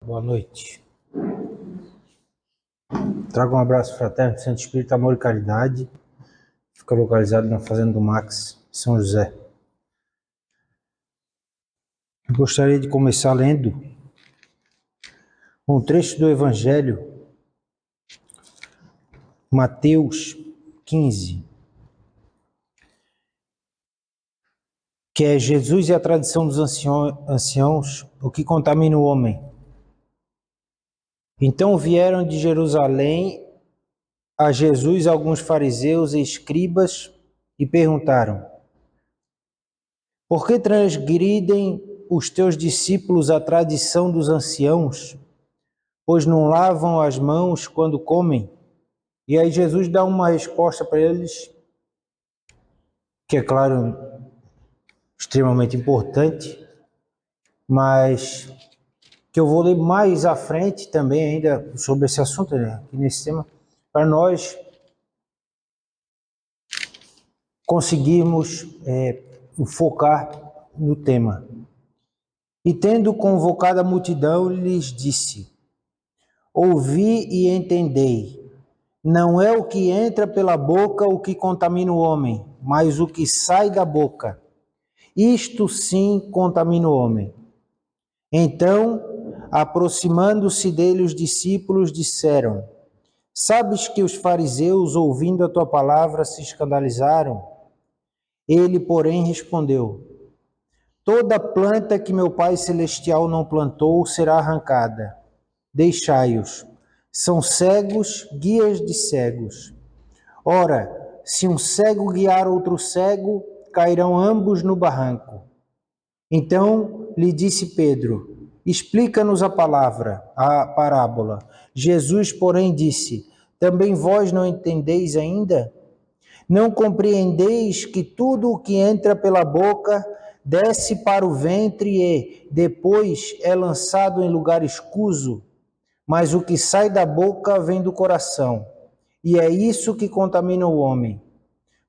Boa noite. Trago um abraço fraterno do Santo Espírito, Amor e Caridade. Fica localizado na Fazenda do Max, São José. Eu gostaria de começar lendo um trecho do Evangelho, Mateus 15, que é Jesus e a tradição dos anciãos, o que contamina o homem. Então vieram de Jerusalém a Jesus alguns fariseus e escribas e perguntaram: por que transgridem os teus discípulos a tradição dos anciãos, pois não lavam as mãos quando comem? E aí Jesus dá uma resposta para eles, que é claro, extremamente importante, mas que eu vou ler mais à frente também ainda sobre esse assunto, né, aqui nesse tema, para nós conseguirmos focar no tema. E tendo convocado a multidão, lhes disse: ouvi e entendei. Não é o que entra pela boca o que contamina o homem, mas o que sai da boca. Isto sim contamina o homem. Então, aproximando-se dele os discípulos, disseram: sabes que os fariseus, ouvindo a tua palavra, se escandalizaram? Ele, porém, respondeu: toda planta que meu Pai Celestial não plantou será arrancada. Deixai-os. São cegos, guias de cegos. Ora, se um cego guiar outro cego, cairão ambos no barranco. Então lhe disse Pedro: explica-nos a parábola. Jesus, porém, disse: também vós não entendeis ainda? Não compreendeis que tudo o que entra pela boca desce para o ventre e, depois, é lançado em lugar escuso? Mas o que sai da boca vem do coração, e é isso que contamina o homem.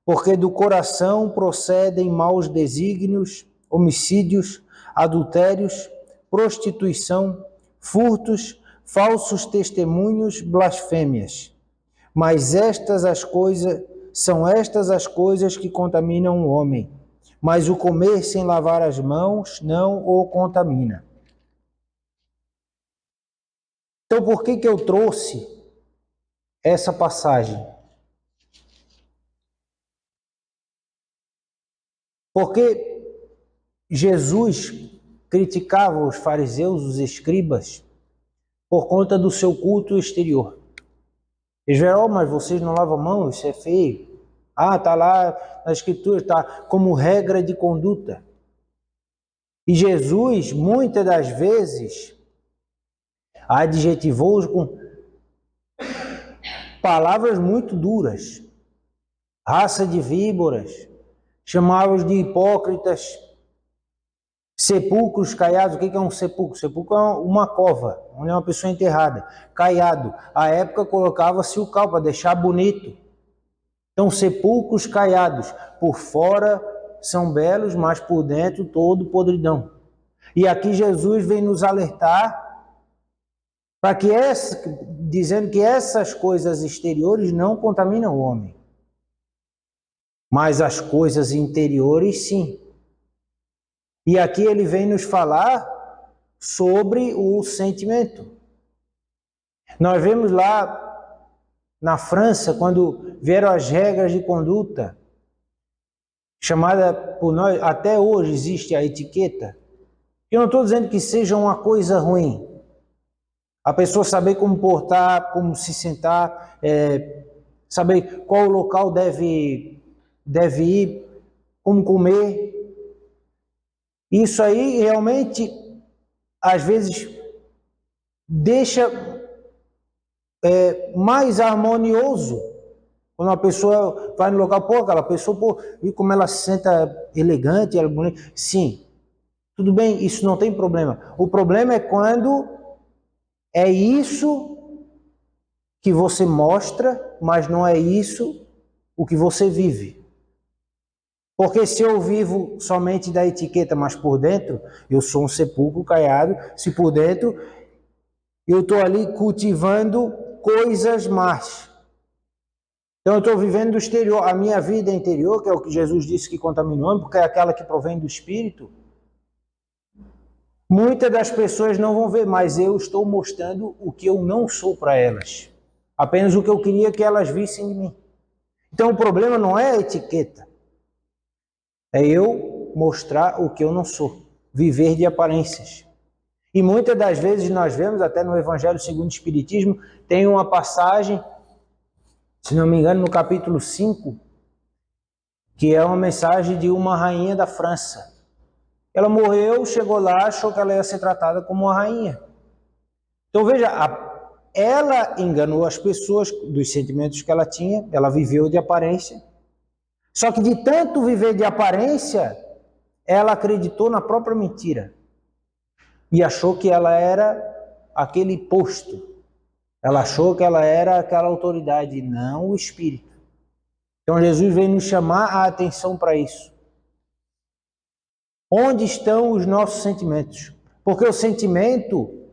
Porque do coração procedem maus desígnios, homicídios, adultérios, prostituição, furtos, falsos testemunhos, blasfêmias. Mas são estas as coisas que contaminam o homem. Mas o comer sem lavar as mãos não o contamina. Então, por que eu trouxe essa passagem? Porque Jesus criticava os fariseus, os escribas, por conta do seu culto exterior. Eles disseram: mas vocês não lavam a mão, isso é feio. Está lá na escritura, está como regra de conduta. E Jesus, muitas das vezes, adjetivou-os com palavras muito duras. Raça de víboras, chamava-os de hipócritas, sepulcros caiados. O que é um sepulcro? Sepulcro é uma cova, onde é uma pessoa enterrada. Caiado, à época colocava-se o cal para deixar bonito. Então, sepulcros caiados, por fora são belos, mas por dentro todo podridão. E aqui Jesus vem nos alertar para que dizendo que essas coisas exteriores não contaminam o homem, mas as coisas interiores sim. E aqui ele vem nos falar sobre o sentimento. Nós vemos lá na França, quando vieram as regras de conduta, chamada por nós, até hoje existe a etiqueta. Eu não estou dizendo que seja uma coisa ruim. A pessoa saber como portar, como se sentar, saber qual local deve ir, como comer. Isso aí realmente, às vezes, deixa mais harmonioso. Quando uma pessoa vai no local, aquela pessoa, e como ela se senta elegante, ela bonita. Sim, tudo bem, isso não tem problema. O problema é quando é isso que você mostra, mas não é isso o que você vive. Porque se eu vivo somente da etiqueta, mas por dentro, eu sou um sepulcro caiado, se por dentro eu estou ali cultivando coisas más. Então eu estou vivendo do exterior. A minha vida interior, que é o que Jesus disse que contaminou, porque é aquela que provém do Espírito, muitas das pessoas não vão ver, mas eu estou mostrando o que eu não sou para elas. Apenas o que eu queria que elas vissem de mim. Então o problema não é a etiqueta. É eu mostrar o que eu não sou. Viver de aparências. E muitas das vezes nós vemos, até no Evangelho segundo o Espiritismo, tem uma passagem, se não me engano, no capítulo 5, que é uma mensagem de uma rainha da França. Ela morreu, chegou lá, achou que ela ia ser tratada como uma rainha. Então veja, ela enganou as pessoas dos sentimentos que ela tinha, ela viveu de aparência. Só que de tanto viver de aparência, ela acreditou na própria mentira. E achou que ela era aquele posto. Ela achou que ela era aquela autoridade, não o Espírito. Então Jesus veio nos chamar a atenção para isso. Onde estão os nossos sentimentos? Porque o sentimento,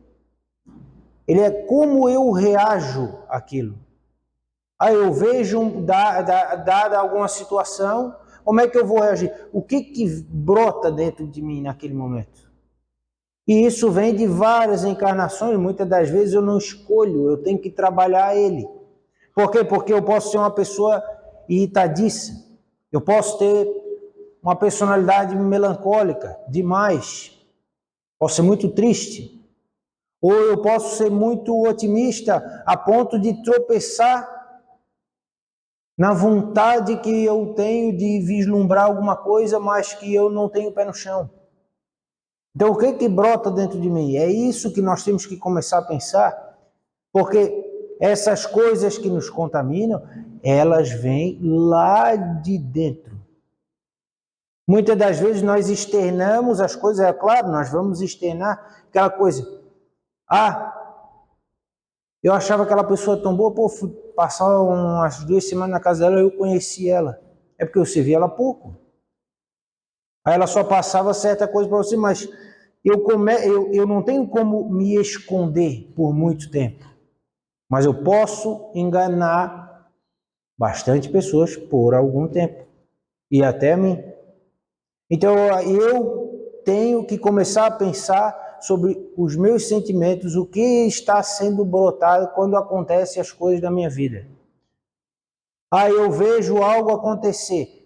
ele é como eu reajo àquilo. Aí eu vejo, dada alguma situação, como é que eu vou reagir? O que brota dentro de mim naquele momento? E isso vem de várias encarnações, muitas das vezes eu não escolho, eu tenho que trabalhar ele. Por quê? Porque eu posso ser uma pessoa irritadiça, eu posso ter uma personalidade melancólica demais, posso ser muito triste, ou eu posso ser muito otimista a ponto de tropeçar na vontade que eu tenho de vislumbrar alguma coisa, mas que eu não tenho pé no chão. Então, o que brota dentro de mim? É isso que nós temos que começar a pensar, porque essas coisas que nos contaminam, elas vêm lá de dentro. Muitas das vezes nós externamos as coisas, é claro, nós vamos externar aquela coisa. Eu achava aquela pessoa tão boa, fui passar umas 2 semanas na casa dela, eu conheci ela. É porque eu servi ela pouco. Aí ela só passava certa coisa para você, mas eu não tenho como me esconder por muito tempo. Mas eu posso enganar bastante pessoas por algum tempo. E até a mim. Então eu tenho que começar a pensar sobre os meus sentimentos, o que está sendo brotado quando acontecem as coisas da minha vida. Eu vejo algo acontecer.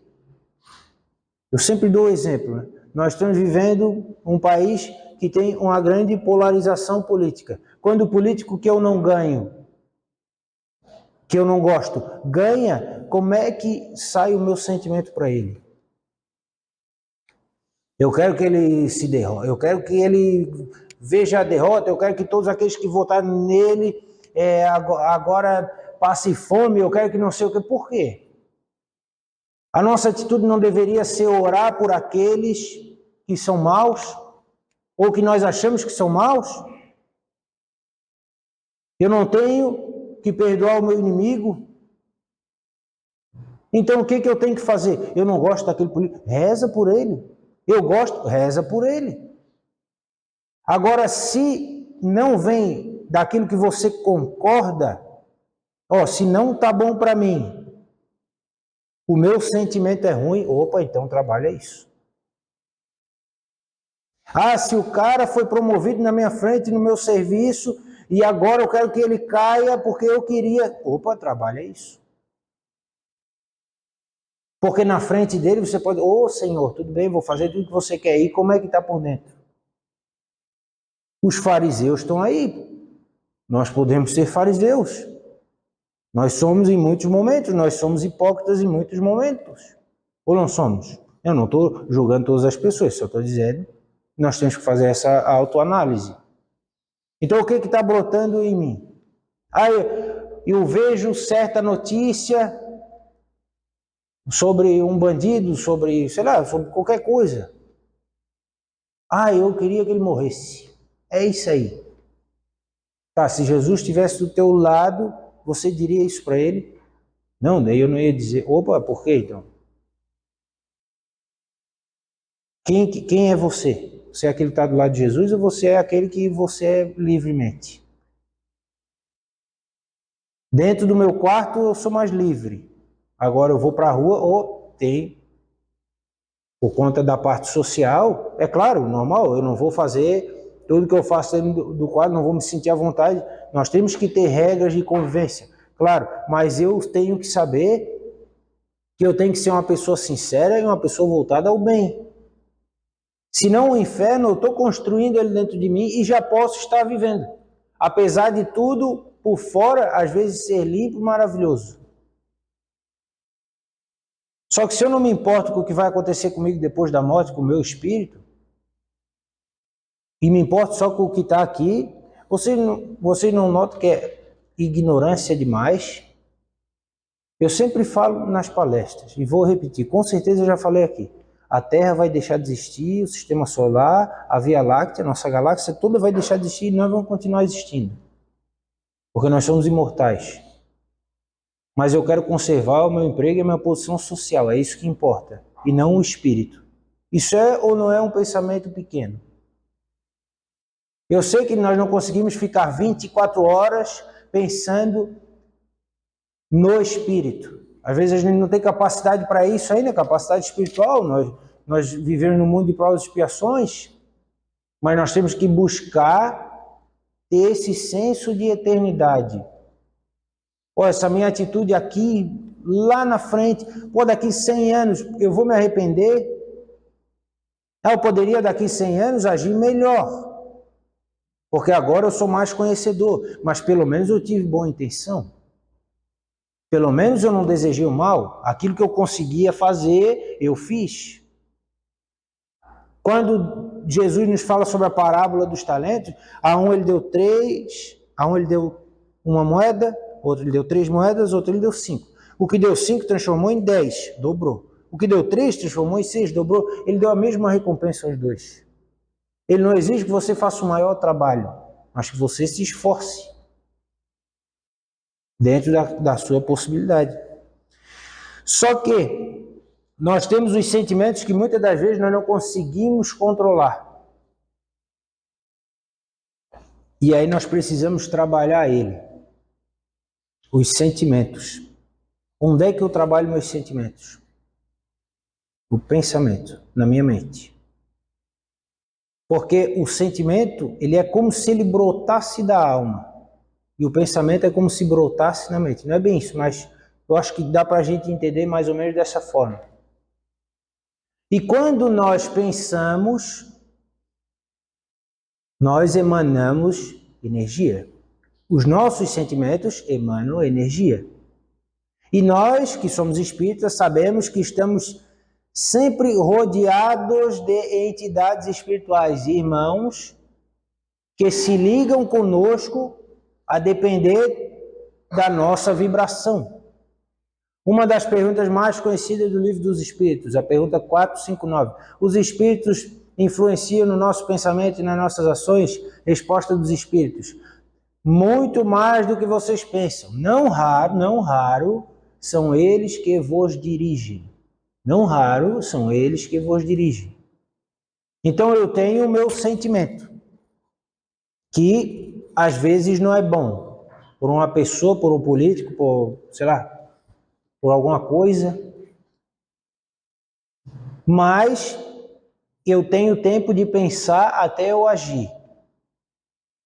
Eu sempre dou exemplo, né? Nós estamos vivendo um país que tem uma grande polarização política. Quando o político que eu não ganho, que eu não gosto, ganha, como é que sai o meu sentimento para ele? Eu quero que ele se derrote, eu quero que ele veja a derrota, eu quero que todos aqueles que votaram nele agora passem fome, eu quero que não sei o que. Por quê? A nossa atitude não deveria ser orar por aqueles que são maus, ou que nós achamos que são maus? Eu não tenho que perdoar o meu inimigo? Então o que eu tenho que fazer? Eu não gosto daquele político, reza por ele. Eu gosto, reza por ele. Agora, se não vem daquilo que você concorda, se não está bom para mim, o meu sentimento é ruim, então trabalha isso. Se o cara foi promovido na minha frente, no meu serviço, e agora eu quero que ele caia porque eu queria. Trabalha isso. Porque na frente dele você pode, Senhor, tudo bem, vou fazer tudo que você quer ir, como é que está por dentro? Os fariseus estão aí. Nós podemos ser fariseus. Nós somos em muitos momentos, nós somos hipócritas em muitos momentos. Ou não somos? Eu não estou julgando todas as pessoas, só estou dizendo que nós temos que fazer essa autoanálise. Então, o que está brotando em mim? Eu vejo certa notícia sobre um bandido, sobre qualquer coisa. Eu queria que ele morresse. É isso aí. Se Jesus estivesse do teu lado, você diria isso para ele? Não, daí eu não ia dizer, por quê então? Quem é você? Você é aquele que está do lado de Jesus ou você é aquele que você é livremente? Dentro do meu quarto eu sou mais livre. Agora eu vou para a rua, tem, por conta da parte social, é claro, normal, eu não vou fazer tudo que eu faço dentro do quarto, não vou me sentir à vontade. Nós temos que ter regras de convivência, claro, mas eu tenho que saber que eu tenho que ser uma pessoa sincera e uma pessoa voltada ao bem. Senão o inferno eu estou construindo ele dentro de mim e já posso estar vivendo. Apesar de tudo, por fora, às vezes ser limpo e maravilhoso. Só que se eu não me importo com o que vai acontecer comigo depois da morte, com o meu espírito, e me importo só com o que está aqui, você não nota que é ignorância demais? Eu sempre falo nas palestras, e vou repetir, com certeza eu já falei aqui, a Terra vai deixar de existir, o Sistema Solar, a Via Láctea, a nossa galáxia toda vai deixar de existir e nós vamos continuar existindo. Porque nós somos imortais. Mas eu quero conservar o meu emprego e a minha posição social, é isso que importa, e não o espírito. Isso é ou não é um pensamento pequeno? Eu sei que nós não conseguimos ficar 24 horas pensando no espírito. Às vezes a gente não tem capacidade para isso ainda, capacidade espiritual. Nós vivemos num mundo de provas e expiações, mas nós temos que buscar ter esse senso de eternidade. Essa minha atitude aqui, lá na frente, daqui 100 anos eu vou me arrepender? Eu poderia daqui 100 anos agir melhor, porque agora eu sou mais conhecedor, mas pelo menos eu tive boa intenção. Pelo menos eu não desejei o mal. Aquilo que eu conseguia fazer, eu fiz. Quando Jesus nos fala sobre a parábola dos talentos, a um ele deu 3, a um ele deu 1 moeda, outro ele deu 3 moedas, outro ele deu 5. O que deu 5 transformou em 10, dobrou. O que deu 3 transformou em 6, dobrou. Ele deu a mesma recompensa aos dois. Ele não exige que você faça o maior trabalho, mas que você se esforce dentro da sua possibilidade. Só que nós temos os sentimentos que muitas das vezes nós não conseguimos controlar. E aí nós precisamos trabalhar ele. Os sentimentos. Onde é que eu trabalho meus sentimentos? O pensamento, na minha mente. Porque o sentimento, ele é como se ele brotasse da alma. E o pensamento é como se brotasse na mente. Não é bem isso, mas eu acho que dá para a gente entender mais ou menos dessa forma. E quando nós pensamos, nós emanamos energia. Os nossos sentimentos emanam energia. E nós, que somos espíritas, sabemos que estamos sempre rodeados de entidades espirituais, irmãos, que se ligam conosco a depender da nossa vibração. Uma das perguntas mais conhecidas do Livro dos Espíritos, a pergunta 459. Os espíritos influenciam no nosso pensamento e nas nossas ações? Resposta dos espíritos. Muito mais do que vocês pensam. Não raro, são eles que vos dirigem. Não raro, são eles que vos dirigem. Então eu tenho o meu sentimento, que às vezes não é bom. Por uma pessoa, por um político, por alguma coisa. Mas eu tenho tempo de pensar até eu agir.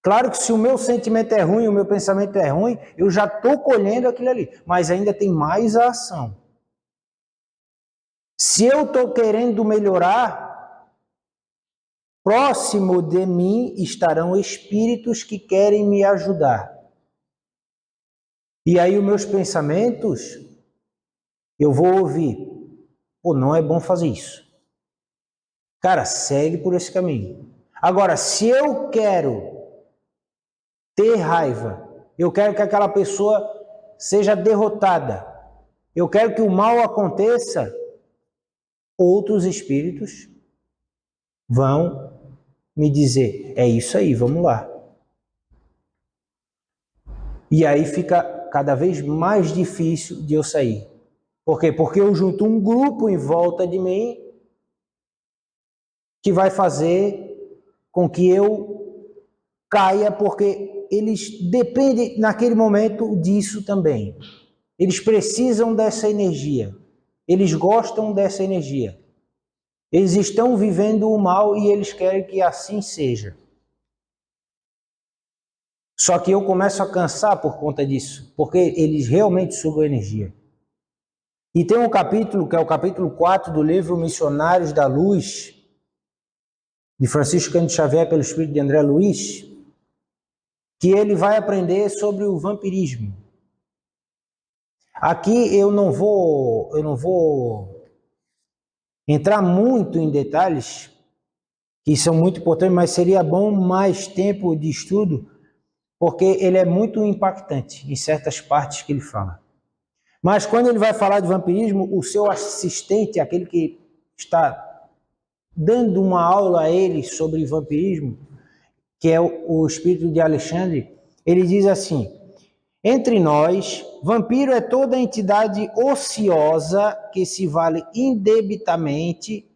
Claro que se o meu sentimento é ruim, o meu pensamento é ruim, eu já estou colhendo aquilo ali. Mas ainda tem mais a ação. Se eu estou querendo melhorar, próximo de mim estarão espíritos que querem me ajudar. E aí os meus pensamentos, eu vou ouvir, não é bom fazer isso. Cara, segue por esse caminho. Agora, se eu quero ter raiva, eu quero que aquela pessoa seja derrotada, eu quero que o mal aconteça, outros espíritos vão me dizer, é isso aí, vamos lá. E aí fica cada vez mais difícil de eu sair. Por quê? Porque eu junto um grupo em volta de mim que vai fazer com que eu caia, porque eles dependem naquele momento disso também. Eles precisam dessa energia. Eles gostam dessa energia. Eles estão vivendo o mal e eles querem que assim seja. Só que eu começo a cansar por conta disso, porque eles realmente sugam energia. E tem um capítulo, que é o capítulo 4 do livro Missionários da Luz, de Francisco Cândido Xavier, pelo espírito de André Luiz, que ele vai aprender sobre o vampirismo. Aqui eu não vou entrar muito em detalhes, que são muito importantes, mas seria bom mais tempo de estudo, porque ele é muito impactante em certas partes que ele fala. Mas quando ele vai falar de vampirismo, o seu assistente, aquele que está dando uma aula a ele sobre vampirismo, que é o espírito de Alexandre, ele diz assim: entre nós, vampiro é toda entidade ociosa que se vale indebitamente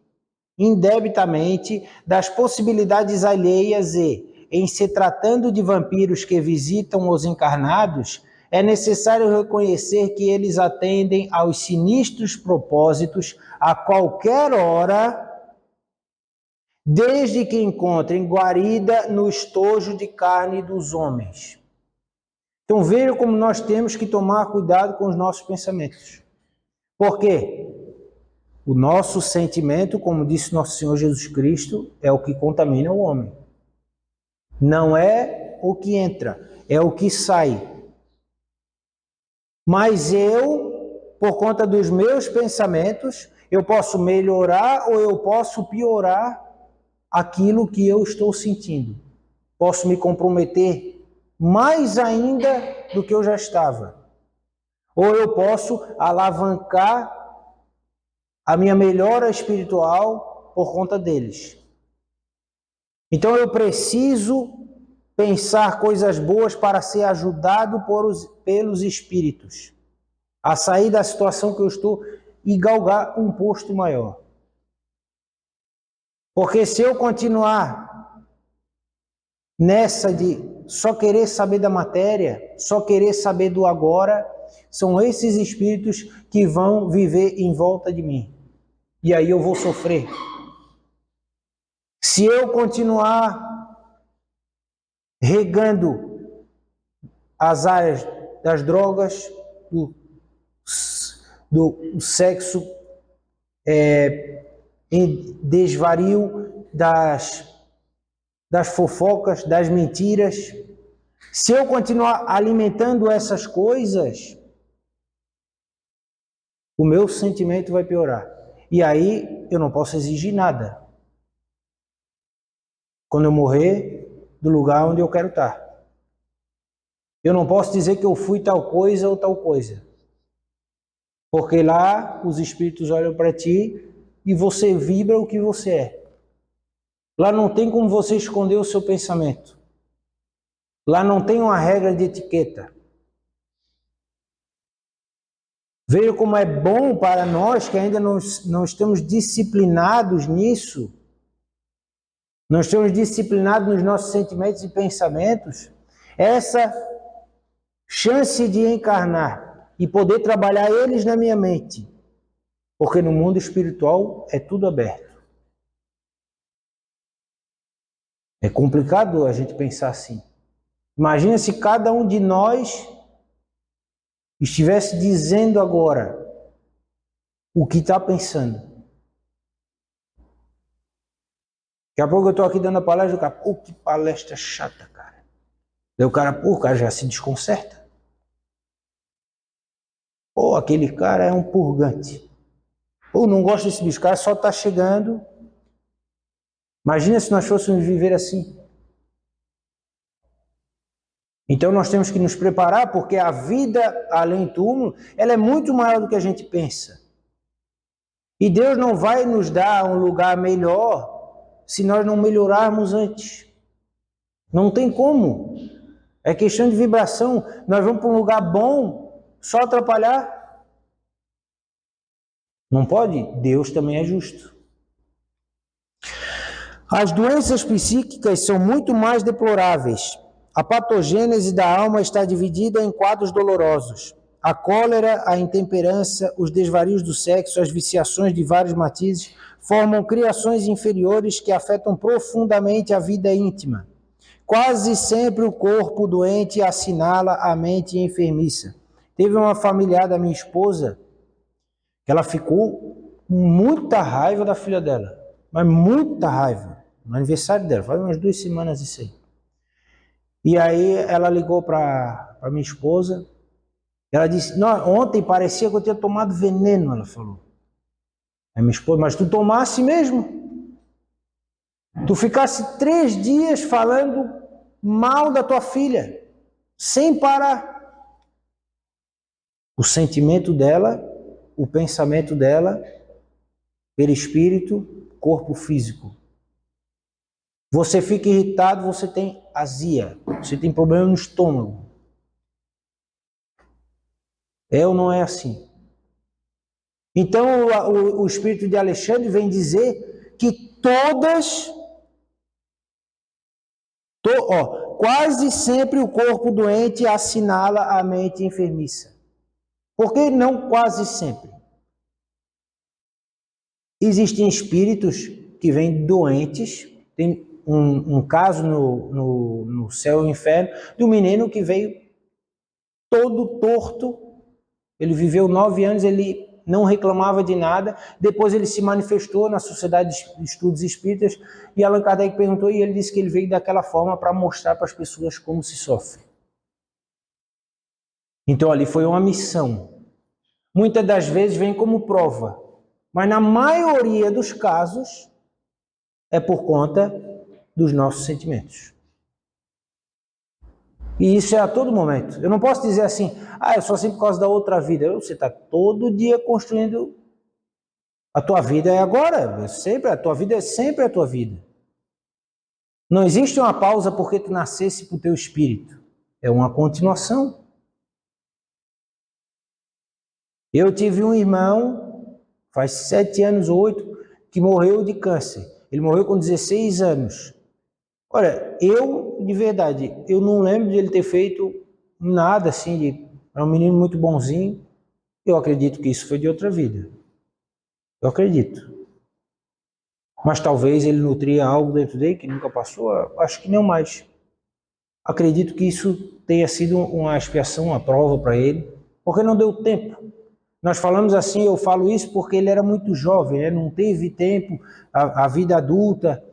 das possibilidades alheias e, em se tratando de vampiros que visitam os encarnados, é necessário reconhecer que eles atendem aos sinistros propósitos a qualquer hora, desde que encontrem guarida no estojo de carne dos homens. Então vejam como nós temos que tomar cuidado com os nossos pensamentos. Por quê? O nosso sentimento, como disse nosso Senhor Jesus Cristo, é o que contamina o homem. Não é o que entra, é o que sai. Mas eu, por conta dos meus pensamentos, eu posso melhorar ou eu posso piorar aquilo que eu estou sentindo. Posso me comprometer mais ainda do que eu já estava. Ou eu posso alavancar a minha melhora espiritual por conta deles. Então eu preciso pensar coisas boas para ser ajudado pelos espíritos a sair da situação que eu estou e galgar um posto maior. Porque se eu continuar nessa de só querer saber da matéria, só querer saber do agora, são esses espíritos que vão viver em volta de mim. E aí eu vou sofrer. Se eu continuar regando as áreas das drogas, do sexo, em desvario, das fofocas, das mentiras, se eu continuar alimentando essas coisas, o meu sentimento vai piorar. E aí eu não posso exigir nada quando eu morrer do lugar onde eu quero estar. Eu não posso dizer que eu fui tal coisa ou tal coisa. Porque lá os espíritos olham para ti e você vibra o que você é. Lá não tem como você esconder o seu pensamento. Lá não tem uma regra de etiqueta. Veja como é bom para nós que ainda não estamos disciplinados nisso. Não estamos disciplinados nos nossos sentimentos e pensamentos. Essa chance de encarnar e poder trabalhar eles na minha mente. Porque no mundo espiritual é tudo aberto. É complicado a gente pensar assim. Imagina se cada um de nós estivesse dizendo agora o que está pensando. Daqui a pouco eu estou aqui dando a palestra, o cara, pô, que palestra chata, cara. Daí o cara já se desconcerta. Pô, aquele cara é um purgante. Pô, não gosto desse bicho, o cara só está chegando. Imagina se nós fôssemos viver assim. Então nós temos que nos preparar, porque a vida além do túmulo, ela é muito maior do que a gente pensa. E Deus não vai nos dar um lugar melhor se nós não melhorarmos antes. Não tem como. É questão de vibração. Nós vamos para um lugar bom, só atrapalhar. Não pode? Deus também é justo. As doenças psíquicas são muito mais deploráveis. A patogênese da alma está dividida em quadros dolorosos. A cólera, a intemperança, os desvarios do sexo, as viciações de vários matizes formam criações inferiores que afetam profundamente a vida íntima. Quase sempre o corpo doente assinala a mente enfermiça. Teve uma familiar da minha esposa que ela ficou com muita raiva da filha dela, mas muita raiva, no aniversário dela, faz umas 2 semanas isso aí. E aí ela ligou para minha esposa, ela disse, ontem parecia que eu tinha tomado veneno, ela falou. Aí minha esposa, mas tu tomasse mesmo? Tu ficasse 3 dias falando mal da tua filha, sem parar. O sentimento dela, o pensamento dela, perispírito, corpo físico. Você fica irritado, você tem azia, você tem problema no estômago. É ou não é assim? Então o espírito de Alexandre vem dizer que quase sempre o corpo doente assinala a mente enfermiça. Por que não quase sempre? Existem espíritos que vêm doentes. Tem um caso no Céu e Inferno de um menino que veio todo torto. Ele viveu 9 anos, ele não reclamava de nada. Depois ele se manifestou na Sociedade de Estudos Espíritas e Allan Kardec perguntou e ele disse que ele veio daquela forma para mostrar para as pessoas como se sofre. Então ali foi uma missão. Muitas das vezes vem como prova, mas na maioria dos casos é por conta dos nossos sentimentos. E isso é a todo momento. Eu não posso dizer assim, é só assim por causa da outra vida. Você está todo dia construindo. A tua vida é agora, a tua vida é sempre a tua vida. Não existe uma pausa porque tu nascesse para o teu espírito. É uma continuação. Eu tive um irmão, faz 7 anos ou 8, que morreu de câncer. Ele morreu com 16 anos. Olha, de verdade, eu não lembro de ele ter feito nada assim, era um menino muito bonzinho. Eu acredito que isso foi de outra vida. Eu acredito. Mas talvez ele nutria algo dentro dele que nunca passou, acho que não mais. Acredito que isso tenha sido uma expiação, uma prova para ele, porque não deu tempo. Nós falamos assim, eu falo isso porque ele era muito jovem, né? Não teve tempo, a vida adulta,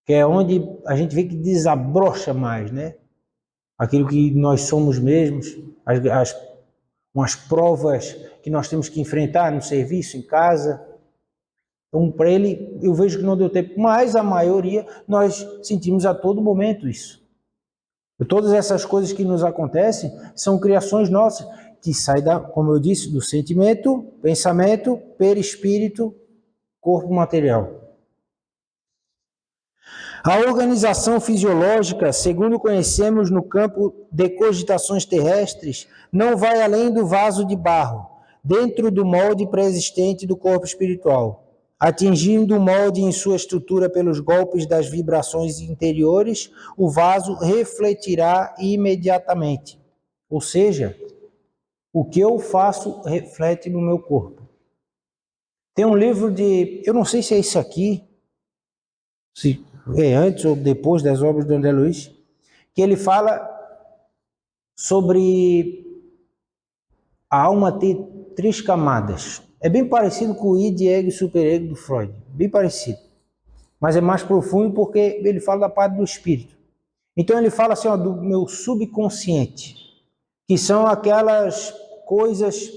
que é onde a gente vê que desabrocha mais, né? Aquilo que nós somos mesmos, umas provas que nós temos que enfrentar no serviço, em casa. Então, para ele, eu vejo que não deu tempo, mas a maioria nós sentimos a todo momento isso. E todas essas coisas que nos acontecem são criações nossas, que saem, como eu disse, do sentimento, pensamento, perispírito, corpo material. A organização fisiológica, segundo conhecemos no campo de cogitações terrestres, não vai além do vaso de barro, dentro do molde pré-existente do corpo espiritual. Atingindo o molde em sua estrutura pelos golpes das vibrações interiores, o vaso refletirá imediatamente. Ou seja, o que eu faço reflete no meu corpo. Tem um livro eu não sei se é isso aqui, se é antes ou depois das obras do André Luiz, que ele fala sobre a alma ter 3 camadas. É bem parecido com o id, ego e superego do Freud, bem parecido. Mas é mais profundo porque ele fala da parte do espírito. Então ele fala assim, do meu subconsciente, que são aquelas coisas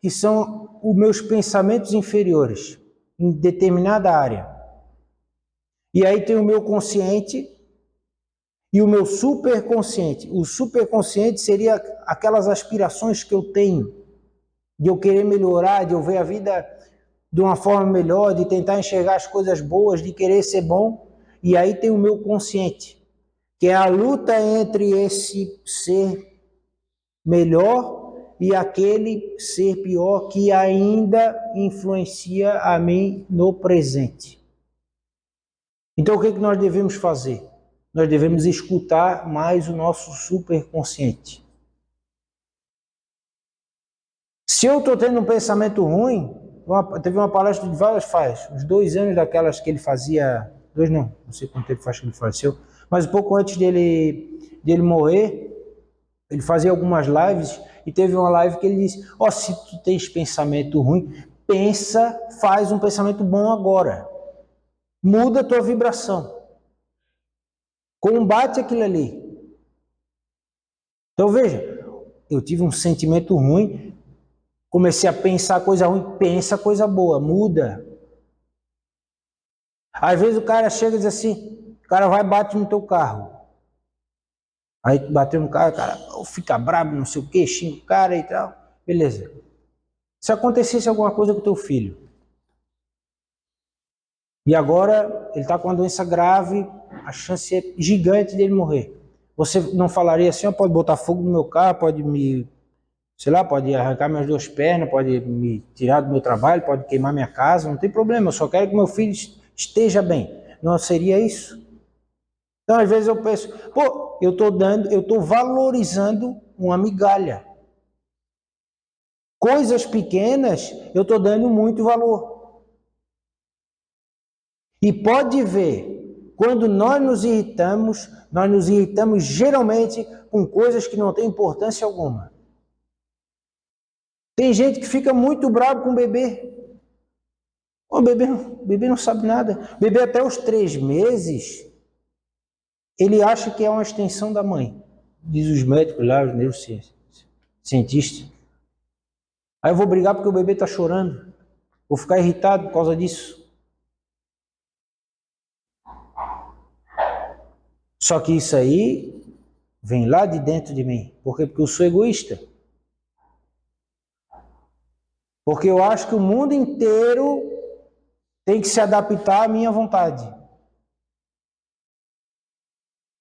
que são os meus pensamentos inferiores, em determinada área. E aí tem o meu consciente e o meu superconsciente. O superconsciente seria aquelas aspirações que eu tenho, de eu querer melhorar, de eu ver a vida de uma forma melhor, de tentar enxergar as coisas boas, de querer ser bom. E aí tem o meu consciente, que é a luta entre esse ser melhor e aquele ser pior que ainda influencia a mim no presente. Então o que nós devemos fazer? nós devemos escutar mais o nosso superconsciente. Se eu estou tendo um pensamento ruim, teve uma palestra de várias faz, uns 2 anos daquelas que ele fazia, 2 não sei quanto tempo faz que ele faleceu, mas um pouco antes dele morrer, ele fazia algumas lives, e teve uma live que ele disse, se tu tens pensamento ruim, faz um pensamento bom agora. Muda a tua vibração. Combate aquilo ali. Então veja, eu tive um sentimento ruim, comecei a pensar coisa ruim, pensa coisa boa, muda. Às vezes o cara chega e diz assim, o cara vai e bate no teu carro. Aí bateu no carro, o cara fica bravo, não sei o que, xinga o cara e tal. Beleza. Se acontecesse alguma coisa com o teu filho, e agora ele está com uma doença grave, a chance é gigante dele morrer. Você não falaria assim, pode botar fogo no meu carro, pode pode arrancar minhas 2 pernas, pode me tirar do meu trabalho, pode queimar minha casa, não tem problema, eu só quero que meu filho esteja bem. Não seria isso? Então, às vezes eu penso, eu estou valorizando uma migalha. Coisas pequenas, eu estou dando muito valor. E pode ver, quando nós nos irritamos geralmente com coisas que não têm importância alguma. Tem gente que fica muito bravo com o bebê. O bebê não sabe nada. O bebê até os 3 meses, ele acha que é uma extensão da mãe. Diz os médicos lá, os neurocientistas. Aí eu vou brigar porque o bebê está chorando. Vou ficar irritado por causa disso. Só que isso aí vem lá de dentro de mim. Por quê? Porque eu sou egoísta. Porque eu acho que o mundo inteiro tem que se adaptar à minha vontade.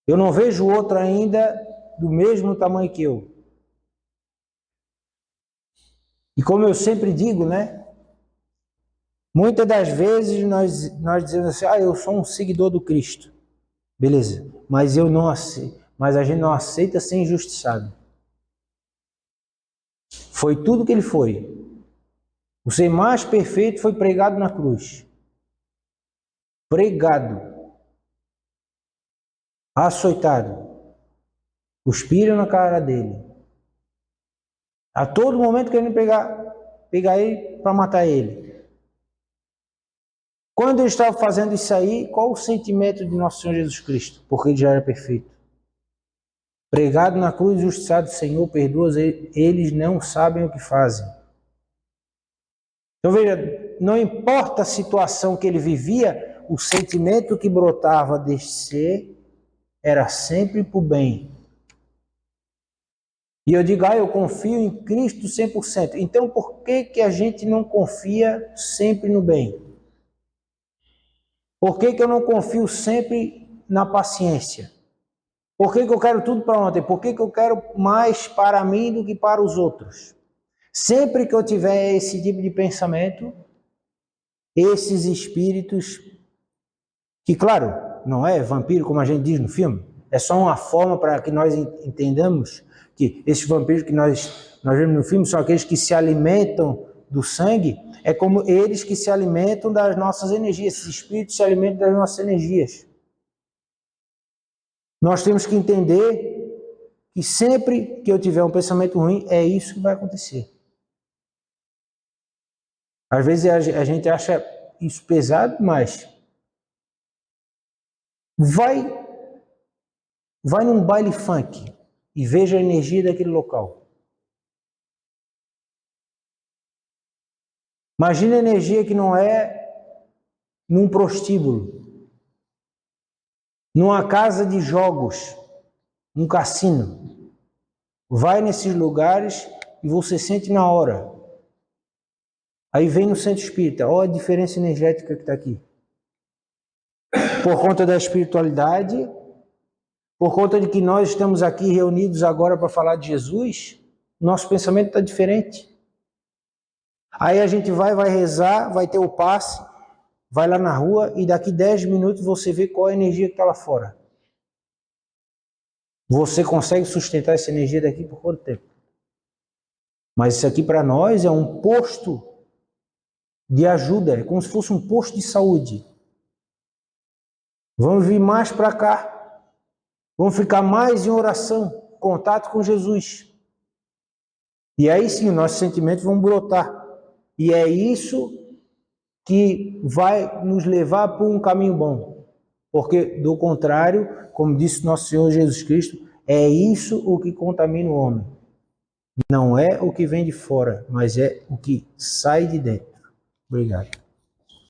Eu não vejo outro ainda do mesmo tamanho que eu. E como eu sempre digo, né? Muitas das vezes nós dizemos assim, eu sou um seguidor do Cristo. Beleza, mas eu não aceito. Mas a gente não aceita ser injustiçado. Foi tudo que ele foi. O ser mais perfeito foi pregado na cruz. Pregado. Açoitado. Cuspiram na cara dele. A todo momento querendo pegar ele para matar ele. Quando ele estava fazendo isso aí, qual o sentimento de nosso Senhor Jesus Cristo? Porque ele já era perfeito. Pregado na cruz, justiçado, Senhor, perdoa-os, eles não sabem o que fazem. Então veja, não importa a situação que ele vivia, o sentimento que brotava deste ser era sempre para o bem. E eu digo, eu confio em Cristo 100%. Então por que a gente não confia sempre no bem? Por que eu não confio sempre na paciência? Por que eu quero tudo para ontem? Por que eu quero mais para mim do que para os outros? Sempre que eu tiver esse tipo de pensamento, esses espíritos, que claro, não é vampiro como a gente diz no filme, é só uma forma para que nós entendamos que esses vampiros que nós vemos no filme são aqueles que se alimentam do sangue, é como eles que se alimentam das nossas energias, esses espíritos se alimentam das nossas energias. Nós temos que entender que sempre que eu tiver um pensamento ruim, é isso que vai acontecer. Às vezes a gente acha isso pesado, mas vai num baile funk e veja a energia daquele local. Imagina a energia que não é num prostíbulo, numa casa de jogos, num cassino. Vai nesses lugares e você sente na hora. Aí vem no centro espírita, olha a diferença energética que está aqui. Por conta da espiritualidade, por conta de que nós estamos aqui reunidos agora para falar de Jesus, nosso pensamento está diferente. Aí a gente vai rezar, vai ter o passe, vai lá na rua e daqui 10 minutos você vê qual é a energia que está lá fora. Você consegue sustentar essa energia daqui por quanto tempo? Mas isso aqui para nós é um posto de ajuda, é como se fosse um posto de saúde. Vamos vir mais para cá, vamos ficar mais em oração, contato com Jesus. E aí sim, nossos sentimentos vão brotar. E é isso que vai nos levar para um caminho bom. Porque, do contrário, como disse nosso Senhor Jesus Cristo, é isso o que contamina o homem. Não é o que vem de fora, mas é o que sai de dentro. Obrigado.